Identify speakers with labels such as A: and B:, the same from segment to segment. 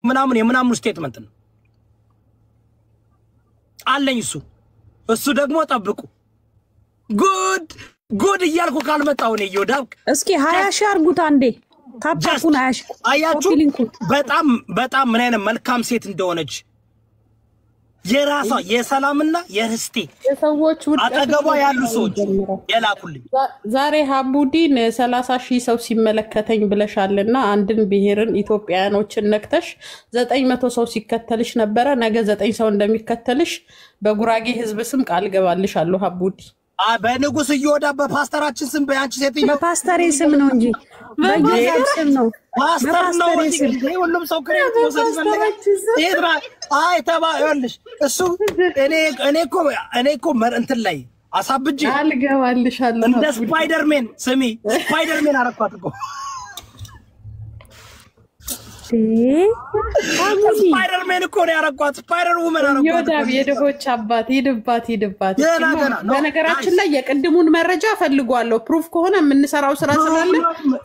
A: ምናምን የምናምን ስቴትመንት ነው አለኝ እሱ ደግሞ ጠብቁ ጉድ እያልኩ ካልመጣው ነው ይወዳብ
B: እስኪ 20 ሺህ አርጉት አንዴ ታጣፉን 20 ሺህ
A: አያችሁ በጣም ምን አይነት መልካም ሴት እንደሆነች የራሷ የሰላምና የርስቴ
C: የሰዎች
A: አጠገቧ ያሉ ሰዎች የላኩልኝ
C: ዛሬ ሀቡዲን 30 ሺህ ሰው ሲመለከተኝ ብለሻልና አንድን ብሔርን ኢትዮጵያኖችን ነክተሽ 900 ሰው ሲከተልሽ ነበር ነገ 9 ሰው እንደሚከተልሽ በጉራጌ ህዝብ ስም ቃል ገባልሻለሁ ሀቡዲ
A: በንጉስ እየወዳ በፓስተራችን ስም በአንቺ ሴትዮ
B: በፓስተሬ ስም ነው እንጂ በየዛም ስም ነው
A: ፓስተር ነው ሁሉም ሰው ክሬት ወሰድ ይዘለ አይ ተባዩልሽ እሱ እኔ እኮ እንትን ላይ አሳብጂ
C: አልገባልሻለሁ
A: እንደ ስፓይደርማን ስሚ ስፓይደርማን አረኳት እኮ ስፓይደርማን እኮ ነው ያረኳት ስፓይደር ውመን አረኳት
C: ይወዳብ የደቦች አባት ይድባት በነገራችን ላይ የቅድሙን መረጃ ፈልጓለሁ ፕሩፍ ከሆነ የምንሰራው ስራ ስላለ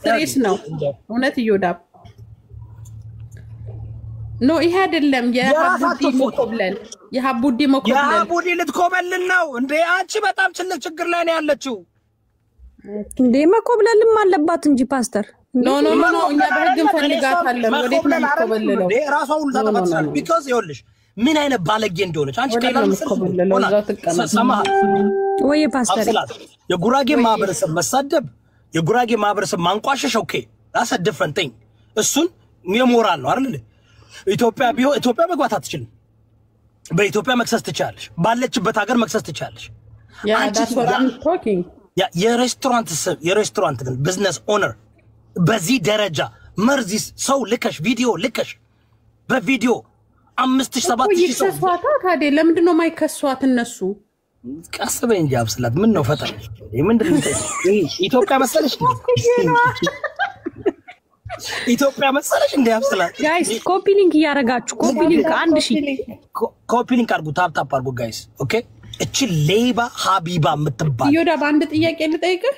C: ትሬስ ነው እውነት ይወዳብ ኖ ይሄ አይደለም የሀቡዲ መኮብለል
A: ልትኮበልን ነው እንዴ አንቺ በጣም ትልቅ ችግር ላይ ነው ያለችው
B: እንዴ መኮብለልም አለባት እንጂ ፓስተር
C: ኖ እኛ በህግም ፈልጋታለን ወዴት ነው የምትኮበልለው
A: ራሷ ሁሉ ታጠፋታለች ቢኮዝ ይኸውልሽ ምን አይነት ባለጌ እንደሆነች አንቺ ሰማህ
B: ወይ ፓስተር
A: የጉራጌ ማህበረሰብ መሳደብ የጉራጌ ማህበረሰብ ማንቋሸሽ ኦኬ that's a different thing እሱን የሞራል ነው አይደል ኢትዮጵያ መግባት አትችልም በኢትዮጵያ መክሰስ ትቻለሽ ባለችበት ሀገር መክሰስ ትቻለሽ የሬስቶራንት ግን ቢዝነስ ኦነር በዚህ ደረጃ መርዚስ ሰው ልከሽ ቪዲዮ ልከሽ በቪዲዮ 5000
C: ሰው ታዲያ ለምንድን ነው ማይከሷት እነሱ
A: ቀስበኝ እንጂ አብስላት ምን ነው ፈጣን ምንድነው ኢትዮጵያ መሰለሽ ኢትዮጵያ መሰለሽ እንደ አብስላት
B: ጋይስ ኮፒ ሊንክ ያረጋችሁ
A: ኮፒ ሊንክ አርጉ ታፕ አርጉ ጋይስ ኦኬ እቺ ሌባ ሀቢባ የምትባል
C: ይወዳ በአንድ ጥያቄ ልጠይቅህ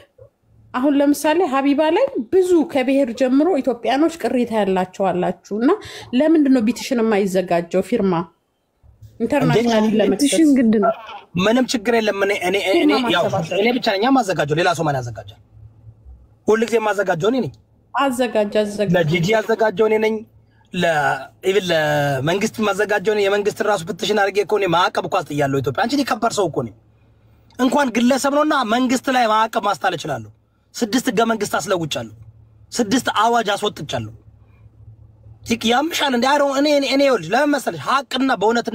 C: አሁን ለምሳሌ ሀቢባ ላይ ብዙ ከብሔር ጀምሮ ኢትዮጵያኖች ቅሬታ ያላቸው አላችሁና ለምንድን ነው ቢቲሽን የማይዘጋጀው ፊርማ ኢንተርናሽናል ለመክሰስ
B: ግድ ነው
A: ምንም ችግር የለም እኔ ብቻ ነኝ ማዘጋጀው ሌላ ሰው ማን ያዘጋጃል ሁሉ ጊዜ ማዘጋጀው እኔ ነኝ
C: አዘጋጅ
A: ለጂጂ ያዘጋጀው እኔ ነኝ ለመንግስት ማዘጋጀው እኔ የመንግስት ራሱ ቢቲሽን አርጌ እኮ እኔ ማዕቀብ ቋስ ያለው ኢትዮጵያ አንቺ ሊከበር ሰው እኮ ነኝ እንኳን ግለሰብ ነውና መንግስት ላይ ማዕቀብ ማስጣል እችላለሁ 6 ህገ መንግስት አስለውጫለሁ 6 አዋጅ አስወጥቻለሁ ያምሻል እንዴ አይሮ እኔ ይኸውልሽ ለምን መሰለሽ ሀቅና በእውነት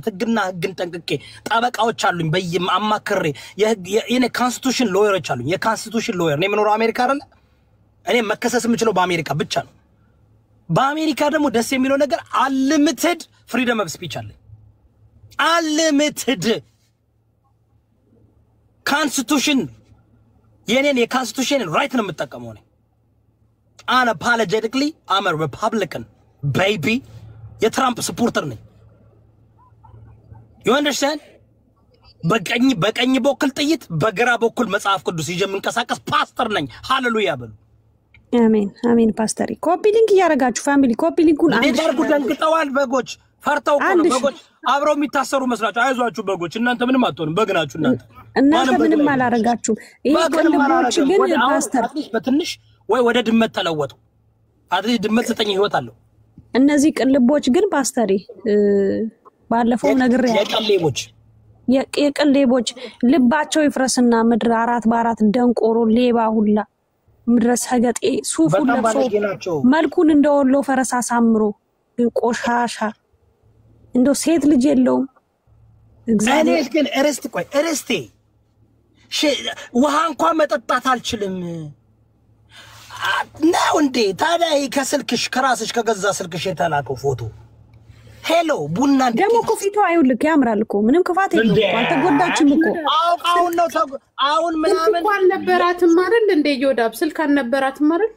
A: ህግና ህግን ጠንቅቄ ጠበቃዎች አሉኝ በየማማክሬ የኔ ኮንስቲቱሽን ሎየሮች አሉኝ የኮንስቲቱሽን ሎየር ነው የምኖረው አሜሪካ አይደል እኔ መከሰስ የምችለው በአሜሪካ ብቻ ነው በአሜሪካ ደግሞ ደስ የሚለው ነገር unlimited freedom of speech አለ unlimited constitution የኔን የኮንስቲቱሽን ራይት ነው የምጠቀመው ነኝ unapologetically I'm a Republican baby የትራምፕ ሰፖርተር ነኝ you understand በቀኝ በኩል ጥይት በግራ በኩል መጽሐፍ ቅዱስ ይዤ የምንቀሳቀስ ፓስተር ነኝ ሃሌሉያ በሉ
B: አሜን ፓስተር ኮፒ ሊንክ ያረጋችሁ ፋሚሊ ኮፒ ሊንኩን
A: አንዳርጉ ደንግጠዋል በጎች ፈርተው እኮ ነው በጎች አብረው የሚታሰሩ መስላችሁ አይዟችሁ በጎች እናንተ ምንም አትሆንም በግናችሁ
B: እናንተ ምንም አላረጋችሁ ይሄ ወንድሞች ግን ፓስተር
A: በትንሽ ወይ ወደ ድመት ተለወጡ አድሪ ድመት 9 ህይወት አለው
B: እነዚህ ቅልቦች ግን ፓስተሪ ባለፈው ነገር የቅልቦች ልባቸው ይፍረስና ምድር 4 በ4 ደንቆሮ ሌባ ሁላ ምድረስ ሀገጤ ሱፉን ለብሶ መልኩን እንደወሎ ፈረስ አሳምሮ ቆሻሻ እንዶ ሴት ልጅ የለውም
A: እግዚአብሔር ግን እርስቴ ውሃ እንኳን መጠጣት አልችልም ነው እንዴ ታዲያ ከስልክሽ ከራስሽ ከገዛ ስልክሽ የተላከው ፎቶ ሄሎ ቡና
B: ደሞ ኮፊቱ አይውልክ ያምራል እኮ ምንም ክፋት የለውም አልተጎዳችም እኮ
A: አሁን ምናምን
C: እንኳን ነበራትም አይደል እንዴ ይወዳብ ስልክ አልነበራትም አይደል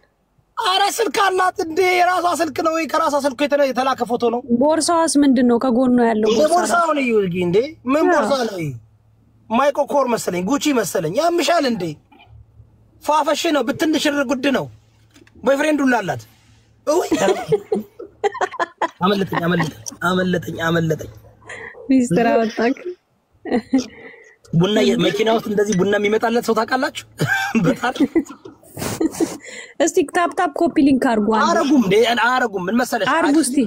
A: አረ ስልክ አላት እንዴ የራሷ ስልክ ነው ከራሷ ስልክ የተላከ ፎቶ ነው
B: ቦርሳዋስ ምንድነው ከጎኑ ያለው
A: ቦርሳው ነው ይውልጊ እንዴ ምን ቦርሳ ነው ማይኮ ኮር መሰለኝ ጉቺ መሰለኝ ያምሻል እንዴ ፋፈሽ ነው ብትንሽር ጉድ ነው ቦይፍሬንድ ሁላላት አመለጠኝ
B: ሚስተር አወጣክ
A: ቡና መኪና ውስጥ እንደዚህ ቡና የሚመጣለት ሰው ታውቃላችሁ? በጣም
B: እስቲ ታፕ ኮፒ ሊንክ አርጉ
A: አረጉም ምን መሰለሽ
B: አርጉ እስቲ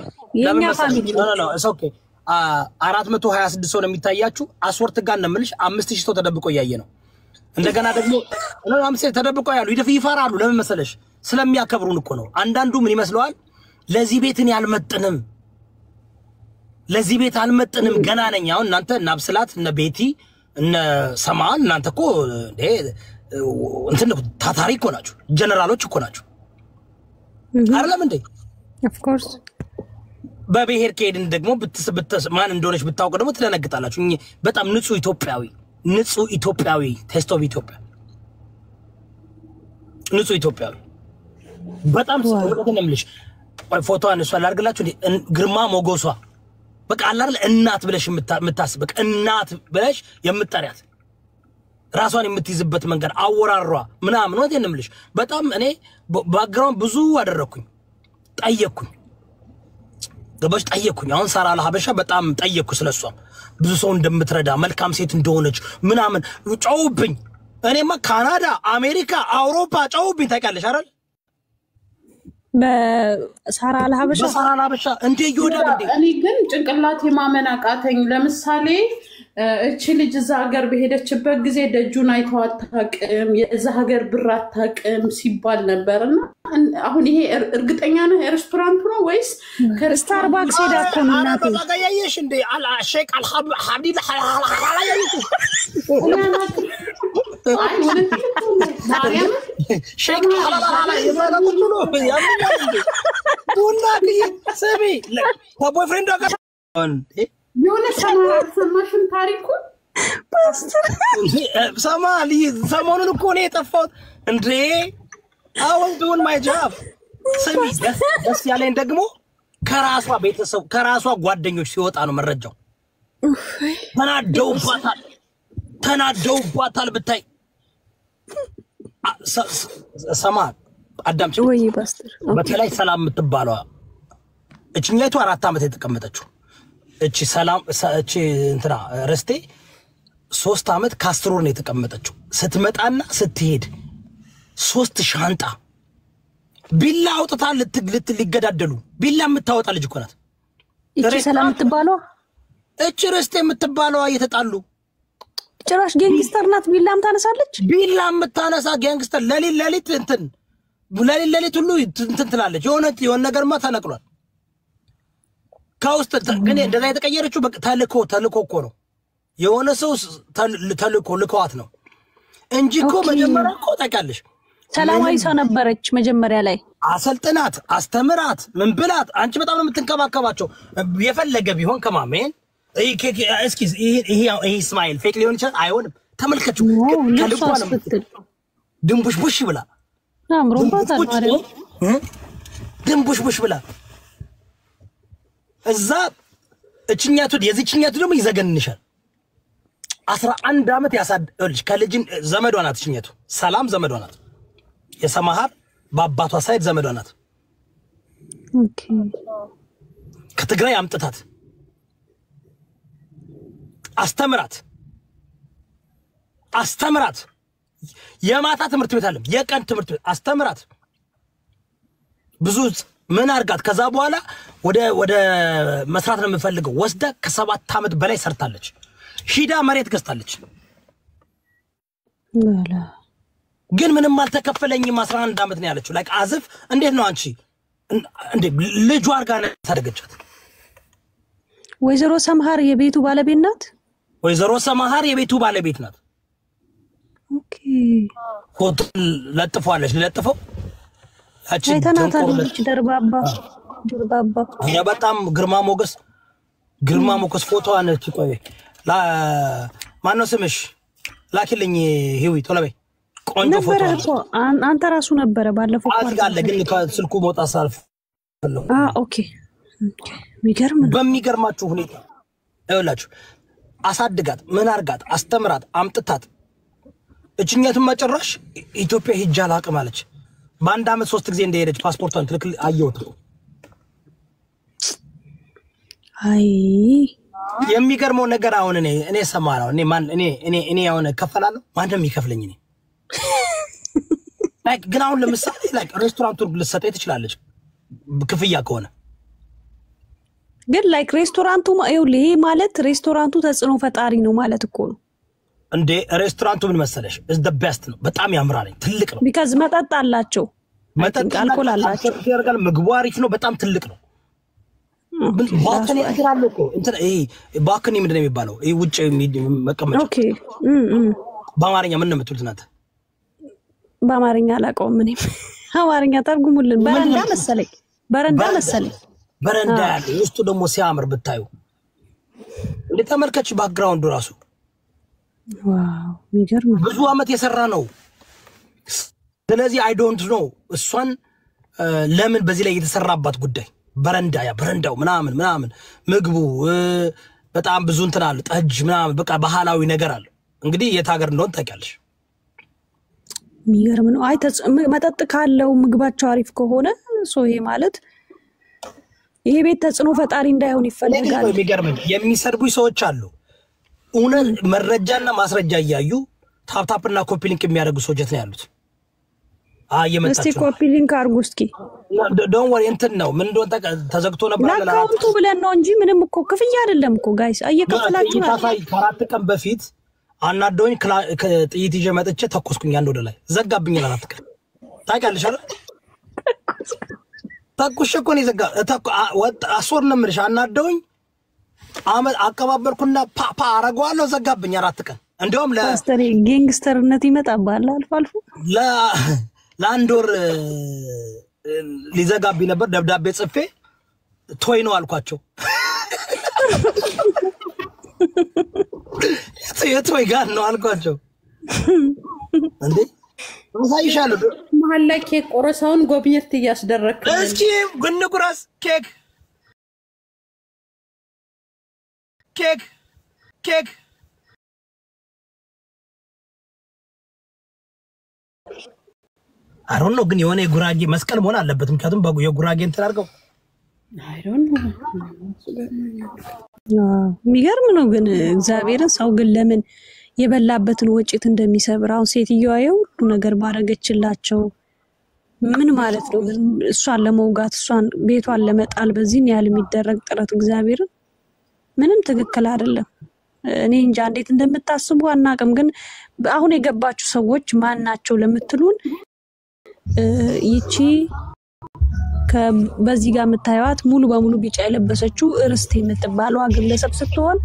B: የኛ ፋሚሊ
A: ነው እስ ኦኬ 426 ሰው ነው የሚታያችሁ አስወርት ጋር ነው የምልሽ 5000 ሰው ተደብቆ ያየ ነው እንደገና ደግሞ ነው 5000 ተደብቆ ያሉ ይፈራሉ ለምን መሰለሽ ስለሚያከብሩን እኮ ነው አንዳንዱ ምን ይመስለዋል ለዚህ ቤትን ያልመጥንም ለዚህ ቤት አልመጥንም ገና ነኝ አሁን እናንተ እናብስላት እነ ቤቲ እነ ሰማን እናንተ እኮ እንትን ታታሪ እኮ ናችሁ ጀነራሎች እኮ ናችሁ አይደለም እንዴ
B: ኦፍ ኮርስ
A: በብሔር ከሄድን ደግሞ ማን እንደሆነች ብታውቁ ደግሞ ትለነግጣላችሁ በጣም ንጹህ ኢትዮጵያዊ ቴስት ኦፍ ኢትዮጵያ ንጹህ ኢትዮጵያዊ በጣም ስለምልሽ ፎቶዋን እሷ ላርግላችሁ ግርማ ሞገሷ በቃ አላል እናት ብለሽ የምታስበቅ እናት ብለሽ የምትጠሪያት ራሷን የምትይዝበት መንገድ አወራሯ ምናምን ነው እንደምልሽ በጣም እኔ ባክግራውንድ ብዙ አደረኩኝ ጠየቅኩኝ ገባሽ ጠየቅኩኝ አሁን ሳራ ለሀበሻ በጣም ጠየቅኩ ስለሷ ብዙ ሰው እንደምትረዳ መልካም ሴት እንደሆነች ምናምን ጫውብኝ እኔማ ካናዳ አሜሪካ አውሮፓ ጫውብኝ ታውቂያለሽ አይደል
B: በሳራ ለሀበሻ
A: እንዴ ይወዳል እንዴ
C: እኔ ግን ጭንቅላቴ ማመን አቃተኝ ለምሳሌ እቺ ልጅ እዛ ሀገር በሄደችበት ጊዜ ደጁን አይተዋት ታቅም የዛ ሀገር ብር አታቅም ሲባል ነበርና አሁን ይሄ እርግጠኛ ነው ሬስቶራንቱ ነው ወይስ
B: ከስታርባክስ ሄዳ እኮ ነው እናቴ
A: ታጋያየሽ እንዴ ሼክ አልሐቢብ ሐላያይቱ
C: አይ ወለተ ማርያም
A: ሼክ ሐላላ የማራቁሉ ያምኛል ቡና ሰቢ ከቦይፍሬንድ ጋር
C: የሆነ ሰማሽን ታሪኩ
A: ሰማሊ ሰሞኑን እኮ ነው የጠፋው እንዴ አሁን ዱን ማይ ጆብ ሰሚ ደስ ያለኝ ደግሞ ከራሷ ቤተሰብ ከራሷ ጓደኞች ሲወጣ ነው መረጃው ተናደውባታል ብታይ ሰማ አዳምጪ
B: ወይ ፓስተር
A: በተለይ ሰላም የምትባለው እቺኛይቱ 4 አመት የተቀመጠችው እቺ ሰላም እቺ እንትና ረስቴ 3 አመት ካስትሮር ነው የተቀመጠችው ስትመጣና ስትሄድ 3 ሻንጣ ቢላ አውጥታ ሊገዳደሉ ቢላ የምታወጣ ልጅ እኮ ናት
B: እቺ ሰላም የምትባለው
A: እቺ ረስቴ የምትባለው እየተጣሉ
B: ጭራሽ ጋንግስተር ናት ቢላም ታነሳለች
A: ቢላ የምታነሳ ጋንግስተር ለሊት እንትን ለሊት ሁሉ እንትን ትላለች የሆነ ነገርማ ተነቅሏል ካውስት ግን እንደዛ የተቀየረችው ተልኮ እኮ ነው የሆነ ሰው ተልኮ ልከዋት ነው እንጂ እኮ መጀመሪያ እኮ ታውቂያለሽ
B: ሰላማዊ ሰው ነበረች መጀመሪያ ላይ
A: አሰልጥናት አስተምራት ምን ብላት አንቺ በጣም ነው የምትንከባከባቸው የፈለገ ቢሆን ከማሜን እስኪ ይሄ እስማኤል ፌክ ሊሆን ይችላል አይሆንም ተመልከቹ ከልቧ ነው ድንቡሽቡሽ ብላ
B: አምሮባታል ማለት
A: ድንቡሽቡሽ ብላ እዛ እቺኛቱ የዚህኛቱ ደግሞ ይዘገንንሻል 11 አመት ያሳደልሽ ከልጅን ዘመዷ ናት እቺኛቱ ሰላም ዘመዷ ናት የሰማሃር በአባቷ ሳይድ ዘመዷ ናት
B: ኦኬ
A: ከትግራይ አምጥታት አስተምራት የማታ ትምህርት ቤት አለም የቀን ትምህርት ቤት አስተምራት ብዙ ምን አርጋት ከዛ በኋላ ወደ መስራት ነው የምፈልገው ወስዳ ከ7 አመት በላይ ሰርታለች ሂዳ መሬት ገዝታለች ግን ምንም አልተከፈለኝም 11 አመት ነው ያለችው ላይክ አዝፍ እንዴት ነው አንቺ እንዴ ልጇ አርጋ ነው ታደገቻት
B: ወይዘሮ ሰምሃር የቤቱ ባለቤት ናት
A: ወይዘሮ ሰምሃር የቤቱ ባለቤት ናት
B: ኦኬ
A: ፎቶ ለጥፏለች ለጥፈው አቺ
B: አይተናታለች ደርባባ
A: በጣም ግርማ ሞገስ ፎቶዋን ትቆይ ማነው ስምሽ ላኪልኝ ሂዊ ቶለበይ ቆንጆ ፎቶ
B: ነበር አንተ ራሱ ነበር ባለፈው
A: አለ ግን ስልኩ መውጣት ሳልፍ
B: ኦኬ
A: በሚገርማችሁ ሁኔታ አይወላችሁ አሳድጋት ምን አርጋት አስተምራት አምጥታት እቺኛቱን መጨረሽ ኢትዮጵያ ሂጃል አቅም አለች በአንድ አመት 3 ጊዜ እንደሄደች ፓስፖርቷን ትልክ አየሁት
B: አይ
A: የሚገርመው ነገር አሁን እኔ ሰማራው እኔ አሁን ከፈላለሁ ማንም ይከፍለኝ እኔ ላይክ ግን አሁን ለምሳሌ ላይክ ሬስቶራንቱን ልትሰጠኝ ትችላለች ክፍያ ከሆነ
B: ግን ላይክ ሬስቶራንቱ ይሄ ማለት ሬስቶራንቱ ተጽዕኖ ፈጣሪ ነው ማለት እኮ ነው
A: እንዴ ሬስቶራንቱ ምን መሰለሽ is the best ነው በጣም ያምራል ትልቅ ነው
B: because መጠጥ አላቸው
A: መጠጥ
B: አልኮል አላቸው
A: ያርጋል ምግቡ አሪፍ ነው በጣም ትልቅ ነው ባከኔ አድራለሁ እኮ እንትን ባከኔ ምንድነው የሚባለው ውጭ መቀመጫ
B: ኦኬ
A: በአማርኛ ምን ነው የምትሉት እናንተ
B: በአማርኛ አላውቀውም እኔ አማርኛ ተርጉሙልን በረንዳ መሰለኝ
A: በረንዳ ያለ ውስጡ ደግሞ ሲያምር ብታዩ እንዴ ተመልከች ባክግራውንዱ ራሱ
B: ዋው የሚገርም
A: ብዙ አመት የሰራ ነው ስለዚህ አይ ዶንት ኖ እሷን ለምን በዚህ ላይ የተሰራባት ጉዳይ በረንዳው ምናምን ምግቡ በጣም ብዙ እንትን አለ ጠጅ ምናምን በቃ ባህላዊ ነገር አለ እንግዲህ የት ሀገር እንደሆነ ታውቂያለሽ
B: የሚገርም ነው አይ መጠጥ ካለው ምግባቸው አሪፍ ከሆነ ይሄ ማለት ይሄ ቤት ተጽዕኖ ፈጣሪ እንዳይሆን ይፈልጋል
A: የሚገርም የሚሰርቡ ሰዎች አሉ ኡነን መረጃና ማስረጃ ያያዩ ታፕታፕና ኮፒ ሊንክ የሚያደርጉ ሰዎች ነው ያሉት
B: እስቲ ኮፒ ሊንክ አርጉ እስኪ
A: ዶንት ወሪ እንትን ነው ምን እንደሆነ ተዘግቶ ነበር
B: ለአካውንቱ ብለን ነው እንጂ ምንም እኮ ክፍያ አይደለም እኮ ጋይስ እየከፈላችሁ ነው
A: ከአራት ቀን በፊት አናዶኝ ጥይት ይዤ መጥቼ ተኮስኩኝ አንድ ወደ ላይ ዘጋብኝ አራት ቀን ታውቂያለሽ አይደል ተኩሽ እኮ ነው ዘጋ አስወር ነው የምልሽ አናዶኝ አቀባበልኩና ፓፓ አረጋዋለሁ ዘጋብኝ አራት ቀን እንደውም
B: ለፓስተር ጌንግስተርነት ይመጣባል አልፎ
A: ለአንድ ወር ሊዘጋብኝ ነበር ደብዳቤ ጽፌ ቶይ ነው አልኳቸው የቶይ ጋር ነው አልኳቸው እንዴ ወሳይሻለሁ
C: መሀል ላይ ኬክ ቆረሳውን ጎብኝት እያስደረክ
A: እስኪ ጉንጉራስ ኬክ I don't know ግን የሆነ የጉራጌ መስቀል መሆን አለበት ምክንያቱም የጉራጌ እንትን አድርገው
C: I don't know
B: የሚገርም ነው ግን እግዚአብሔርን ሰው ግን ለምን የበላበትን ወጪት እንደሚሰብራው ሴትዮዋ ሁሉ ነገር ባረገችላቸው ምን ማለት ነው ግን እሷን ለመውጋት እሷን ቤቷን ለመጣል በዚህ ያህል የሚደረግ ጥረት እግዚአብሔርን ምንም ትክክል አይደለም እኔ እንጃ እንዴት እንደምታስቡ አናቅም ግን አሁን የገባችሁ ሰዎች ማን ናቸው ለምትሉን ይቺ በዚህ ጋር መታየዋት ሙሉ በሙሉ ቢጫ የለበሰችው እርስት የምትባለው ግለሰብ ስትሆን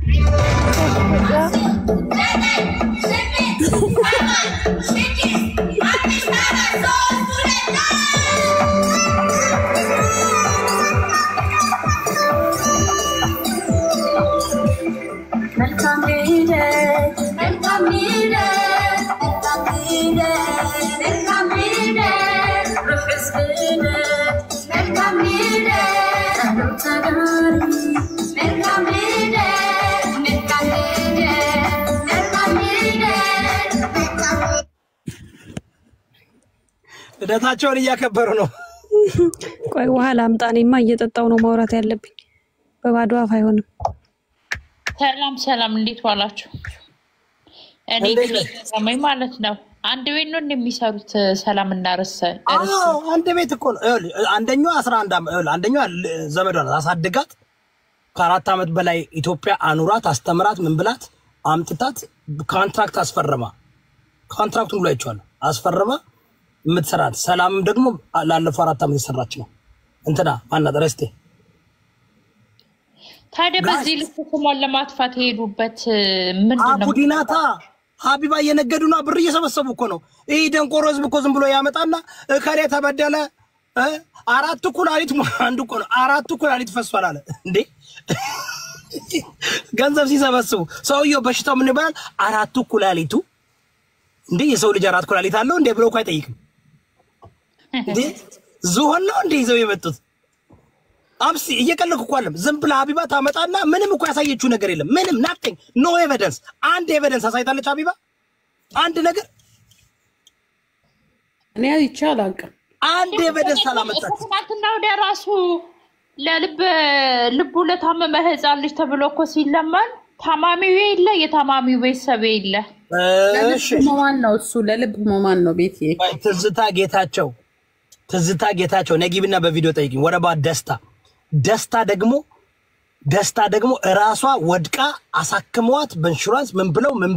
A: ልደታቸውን እያከበሩ ነው
B: ቆይ ውሃ ላምጣኔማ እየጠጣው ነው ማውራት ያለብኝ በባዶ አፍ አይሆንም
D: ሰላም እንዴት ዋላችሁ እኔ ሰማይ ማለት ነው አንድ ቤት ነው እንደሚሰሩት ሰላም እና ረሰ
A: አንድ ቤት እኮ ነው አንደኛው 11 አመት አንደኛው ዘመዷን አሳድጋት ከ4 አመት በላይ ኢትዮጵያ አኑራት አስተምራት ምን ብላት አምጥታት ኮንትራክት አስፈረማ ኮንትራክቱን ብላ ይቻላል አስፈረማ የምትሰራት ሰላም ደግሞ ላለፈው 4 አመት ይሰራች ነው እንትና ማናት ረስቴ
D: ታዲያ በዚህ ልትሰማል ለማጥፋት ሄዱበት ምንድነው
A: አቡዲናታ ሀቢባ እየነገዱና ብር እየሰበሰቡ እኮ ነው ይሄ ደንቆሮ ህዝብ እኮ ዝም ብሎ ያመጣና እከሌ ተበደለ 4 ኩላሊት አንዱ እኮ ነው 4 ኩላሊት ፈሷል አለ እንዴ ገንዘብ ሲሰበስቡ ሰውየው በሽታው ምን ይባላል 4 ኩላሊቱ እንዴ የሰው ልጅ 4 ኩላሊት አለው እንዴ ብሎ እኮ አይጠይቅም እንዴ ዝሆን ነው እንዴ ይዘው የመጡት አብሲ እየቀለኩ እኮ አለም ዝም ብላ ሀቢባ ታመጣና ምንም እኮ ያሳየችው ነገር የለም ምንም nothing no evidence አንድ ኤቪደንስ አሳይታለች ሀቢባ አንድ ነገር
C: እኔ አይቻል አልቀም
A: አንድ ኤቪደንስ አላመጣች
D: ትናንትና ወደ ራሱ ልቡ ለታመመ ህፃን ልጅ ተብሎ እኮ ሲለማን ታማሚው የለ የታማሚው ቤተሰብ የለ።
C: እሺ ማን ነው እሱ? ለልብ ማን ነው? ቤት
A: ትዝታ ጌታቸው ነጊብና በቪዲዮ ጠይቂኝ። ወረባ ደስታ ደግሞ እራሷ ወድቃ አሳክመዋት በኢንሹራንስ ምን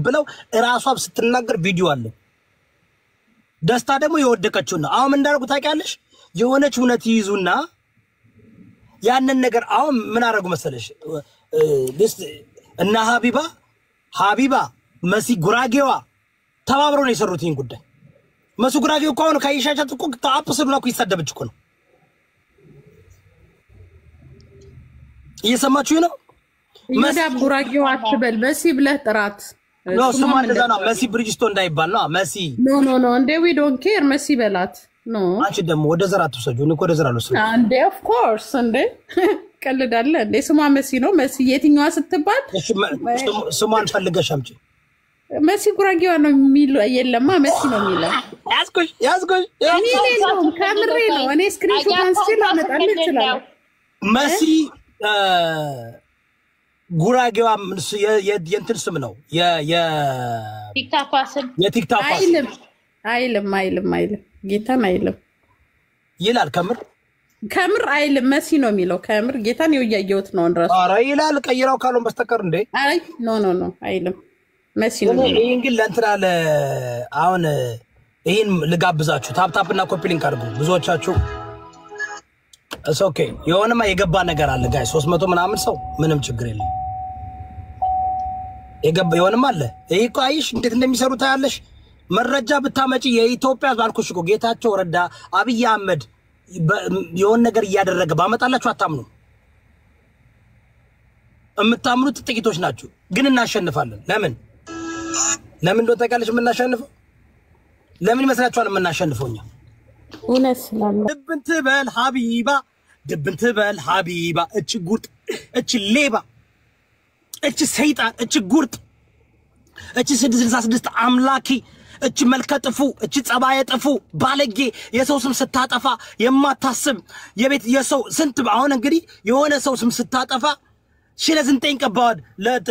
A: ብለው እራሷ ስትናገር ቪዲዮ አለ። ደስታ ደግሞ የወደቀችው ነው። አሁን እንዳደረጉ ታውቂያለሽ? የሆነች እውነት ይይዙና ያንን ነገር አሁን ምን አደረጉ መሰለሽ? እና ሀቢባ መሲ ጉራጌዋ ተባብረው ነው የሰሩት ይሄን ጉዳይ። መሲ ጉራጌው እኮ አሁን ካይሻቻት እኮ ታአፕስሉና እኮ ይሰደብች እኮ ነው። እየሰማችሁ ነው?
C: መሲ ጉራጌዋ አትበል፣ መሲ ብለህ ጥራት።
A: ኖ ስማ እንደዛ ነው። መሲ ብሪጅስቶን እንዳይባል ነው። መሲ
C: ኖ እንዴ ዊ ዶንት ኬር። መሲ በላት። ኖ አንቺ
A: ደግሞ ወደ ዘራ አትወሰጁ። እኔ እኮ ወደ ዘራ ነው ስለዚህ
C: እንዴ ኦፍ ኮርስ እንዴ ቀልዳለ እንዴ። ስሟ መሲ ነው። መሲ የትኛዋ ስትባል
A: ስሟን ፈልገሽ አምጪ።
C: መሲ ጉራጌዋ ነው የሚለው የለማ መሲ ነው የሚለው።
A: ያዝኩሽ
C: ከምሬ ነው። እኔ ስክሪንሾት አንስቼ ላመጣልህ እችላለሁ።
A: መሲ ጉራጌዋ የእንትን ስም ነው
D: የቲክታክ ስም
A: የቲክታክ
C: አይልም ጌታን አይልም
A: ይላል። ከምር
C: አይልም መሲ ነው የሚለው። ከምር ጌታን ያያየሁት ነው እንደራሱ።
A: ኧረ ይላል ቀይራው ካልሆነ በስተቀር እንዴ።
C: አይ ኖ አይልም መሲ ነው።
A: ይሄን ግን ለእንትና አሁን ይሄን ልጋብዛችሁ። ታፕታፕና ኮፒ ሊንክ አድርጉ ብዙዎቻችሁ። ኦኬ የሆነማ የገባ ነገር አለ ጋይ 300 ምናምን ሰው ምንም ችግር የለም። የሆነማ አለ። ይሄ እኮ አይሽ እንዴት እንደሚሰሩ ታያለሽ። መረጃ ብታመጪ የኢትዮጵያ ባልኩሽ እኮ ጌታቸው ረዳ አብይ አህመድ የሆነ ነገር እያደረገ ባመጣላችሁ አታምኑ። የምታምኑት ጥቂቶች ናችሁ። ግን እናሸንፋለን። ለምን እንደው ታውቂያለሽ? የምናሸንፈው ለምን ይመስላችኋል? የምናሸንፈው እኛ
C: እውነት ስላለ
A: ድብን ትበል ሀቢባ እች ጉርጥ እች ሌባ እች ሰይጣን እች ጉርጥ እች 666 አምላኪ እች መልከጥፉ እች ጸባየ ጥፉ ባለጌ የሰው ስም ስታጠፋ የማታስብ የቤት የሰው ስንት አሁን እንግዲህ የሆነ ሰው ስም ስታጠፋ ሽለዝንጠኝ ቀባዋል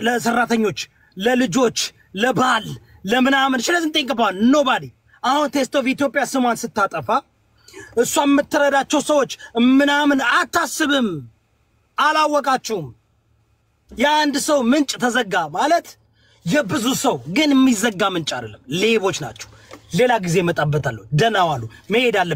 A: ለሰራተኞች ለልጆች ለባል ለምናምን ሽለዝንጠኝ ቀባዋል ኖባዲ። አሁን ቴስት ኦፍ ኢትዮጵያ ስሟን ስታጠፋ እሷ የምትረዳቸው ሰዎች ምናምን አታስብም። አላወቃችሁም? የአንድ ሰው ምንጭ ተዘጋ ማለት የብዙ ሰው ግን የሚዘጋ ምንጭ አይደለም። ሌቦች ናቸው። ሌላ ጊዜ መጣበታለሁ። ደህና ዋሉ። መሄድ አለ